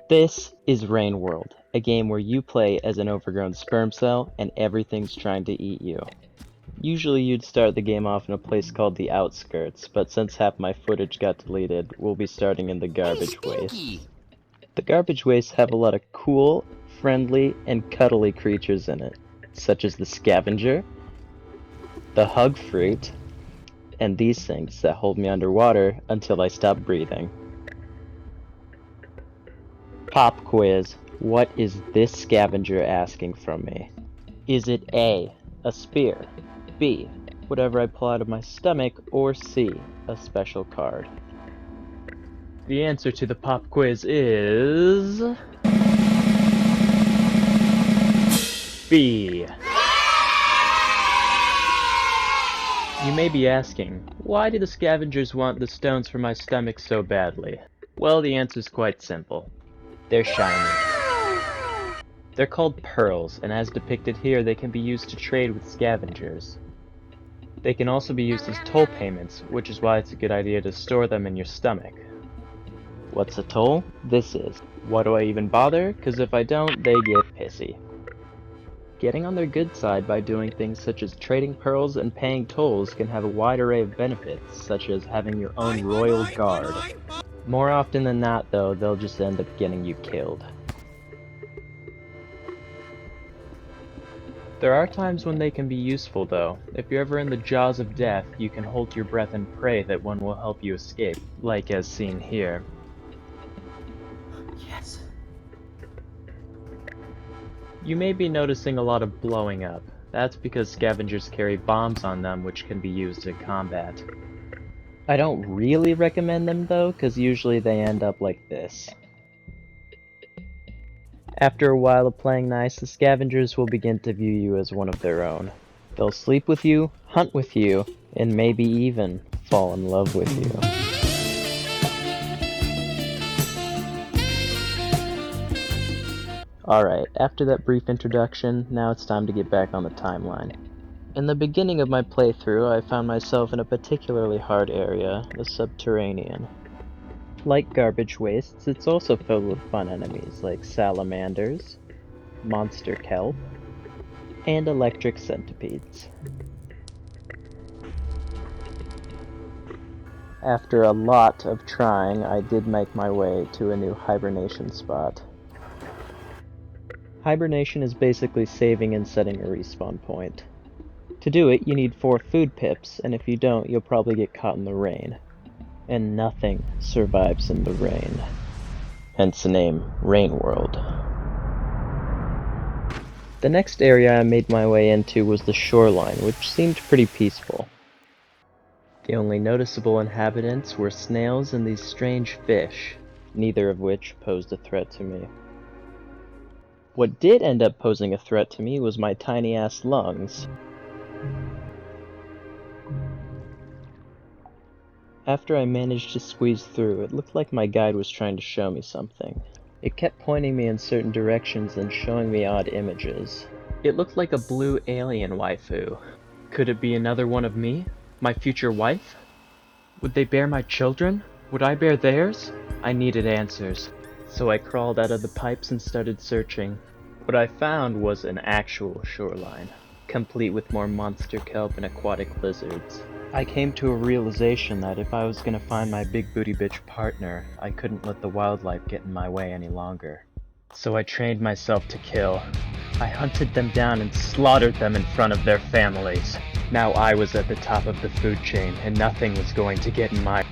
This is Rain World, a game where you play as an overgrown sperm cell and everything's trying to eat you. Usually you'd start the game off in a place called the Outskirts, but since half my footage got deleted, we'll be starting in the Garbage Waste. The Garbage Waste have a lot of cool, friendly, and cuddly creatures in it, such as the Scavenger, the Hug Fruit, and these things that hold me underwater until I stop breathing. Pop quiz. What is this scavenger asking from me? Is it A, a spear, B, whatever I pull out of my stomach, or C, a special card? The answer to the pop quiz is... B. You may be asking, why do the scavengers want the stones from my stomach so badly? Well, the answer is quite simple. They're shiny. They're called pearls, and as depicted here, they can be used to trade with scavengers. They can also be used as toll payments, which is why it's a good idea to store them in your stomach. What's a toll? This is. Why do I even bother? Because if I don't, they get pissy. Getting on their good side by doing things such as trading pearls and paying tolls can have a wide array of benefits, such as having your own royal guard. More often than not, though, they'll just end up getting you killed. There are times when they can be useful, though. If you're ever in the jaws of death, you can hold your breath and pray that one will help you escape, like as seen here. Yes. You may be noticing a lot of blowing up. That's because scavengers carry bombs on them which can be used in combat. I don't really recommend them though, because usually they end up like this. After a while of playing nice, the scavengers will begin to view you as one of their own. They'll sleep with you, hunt with you, and maybe even fall in love with you. Alright, after that brief introduction, now it's time to get back on the timeline. In the beginning of my playthrough, I found myself in a particularly hard area, the Subterranean. Like Garbage Wastes, it's also filled with fun enemies like salamanders, monster kelp, and electric centipedes. After a lot of trying, I did make my way to a new hibernation spot. Hibernation is basically saving and setting a respawn point. To do it, you need 4 food pips, and if you don't, you'll probably get caught in the rain. And nothing survives in the rain. Hence the name, Rain World. The next area I made my way into was the shoreline, which seemed pretty peaceful. The only noticeable inhabitants were snails and these strange fish, neither of which posed a threat to me. What did end up posing a threat to me was my tiny-ass lungs. After I managed to squeeze through, it looked like my guide was trying to show me something. It kept pointing me in certain directions and showing me odd images. It looked like a blue alien waifu. Could it be another one of me? My future wife? Would they bear my children? Would I bear theirs? I needed answers. So I crawled out of the pipes and started searching. What I found was an actual shoreline, complete with more monster kelp and aquatic lizards. I came to a realization that if I was gonna find my big booty bitch partner, I couldn't let the wildlife get in my way any longer. So I trained myself to kill. I hunted them down and slaughtered them in front of their families. Now I was at the top of the food chain, and nothing was going to get in my...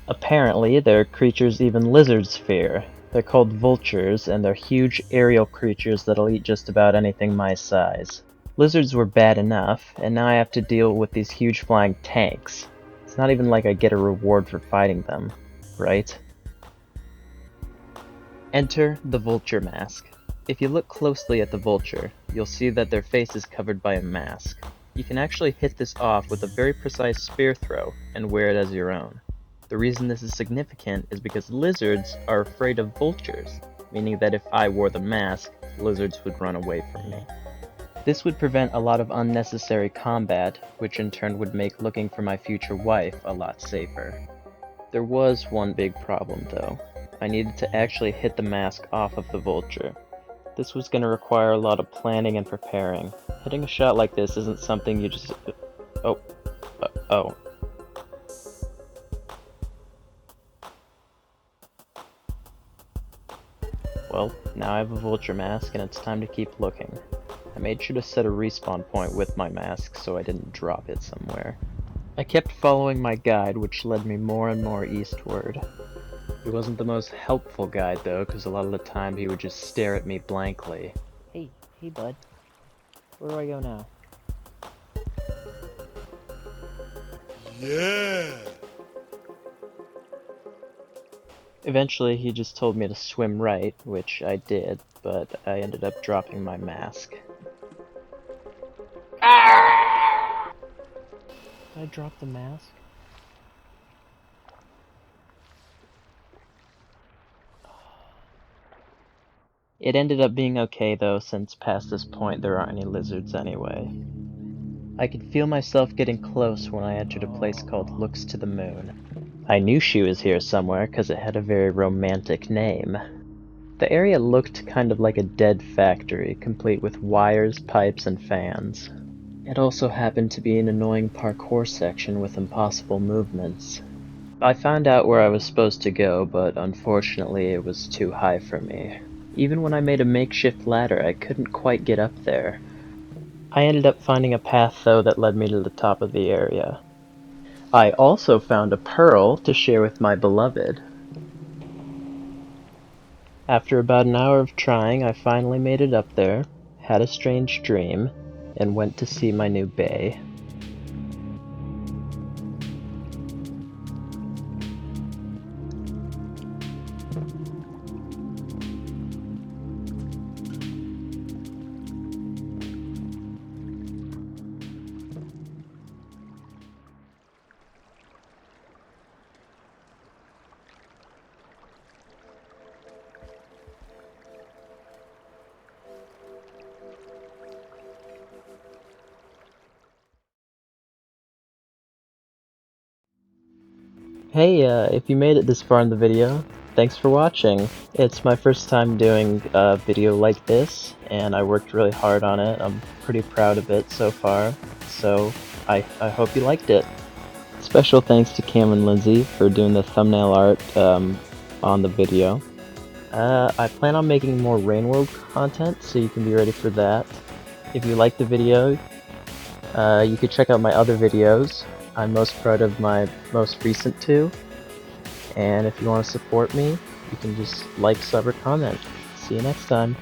Apparently, there are creatures even lizards fear. They're called vultures, and they're huge aerial creatures that'll eat just about anything my size. Lizards were bad enough, and now I have to deal with these huge flying tanks. It's not even like I get a reward for fighting them, right? Enter the vulture mask. If you look closely at the vulture, you'll see that their face is covered by a mask. You can actually hit this off with a very precise spear throw, and wear it as your own. The reason this is significant is because lizards are afraid of vultures, meaning that if I wore the mask, lizards would run away from me. This would prevent a lot of unnecessary combat, which in turn would make looking for my future wife a lot safer. There was one big problem though. I needed to actually hit the mask off of the vulture. This was going to require a lot of planning and preparing. Hitting a shot like this isn't something you just... Oh. Well, now I have a vulture mask and it's time to keep looking. I made sure to set a respawn point with my mask so I didn't drop it somewhere. I kept following my guide, which led me more and more eastward. He wasn't the most helpful guide though, because a lot of the time he would just stare at me blankly. Hey bud. Where do I go now? Yeah! Eventually he just told me to swim right, which I did, but I ended up dropping my mask. Did I drop the mask? It ended up being okay though, since past this point there aren't any lizards anyway. I could feel myself getting close when I entered a place called Looks to the Moon. I knew she was here somewhere because it had a very romantic name. The area looked kind of like a dead factory, complete with wires, pipes, and fans. It also happened to be an annoying parkour section with impossible movements. I found out where I was supposed to go, but unfortunately it was too high for me. Even when I made a makeshift ladder, I couldn't quite get up there. I ended up finding a path though that led me to the top of the area. I also found a pearl to share with my beloved. After about an hour of trying, I finally made it up there, had a strange dream, and went to see my new bae. Hey, if you made it this far in the video, thanks for watching. It's my first time doing a video like this, and I worked really hard on it. I'm pretty proud of it so far, so I hope you liked it. Special thanks to Cameron Lindsey for doing the thumbnail art on the video. I plan on making more Rain World content, so you can be ready for that. If you liked the video, you could check out my other videos. I'm most proud of my most recent two, and if you want to support me, you can just like, sub, or comment. See you next time.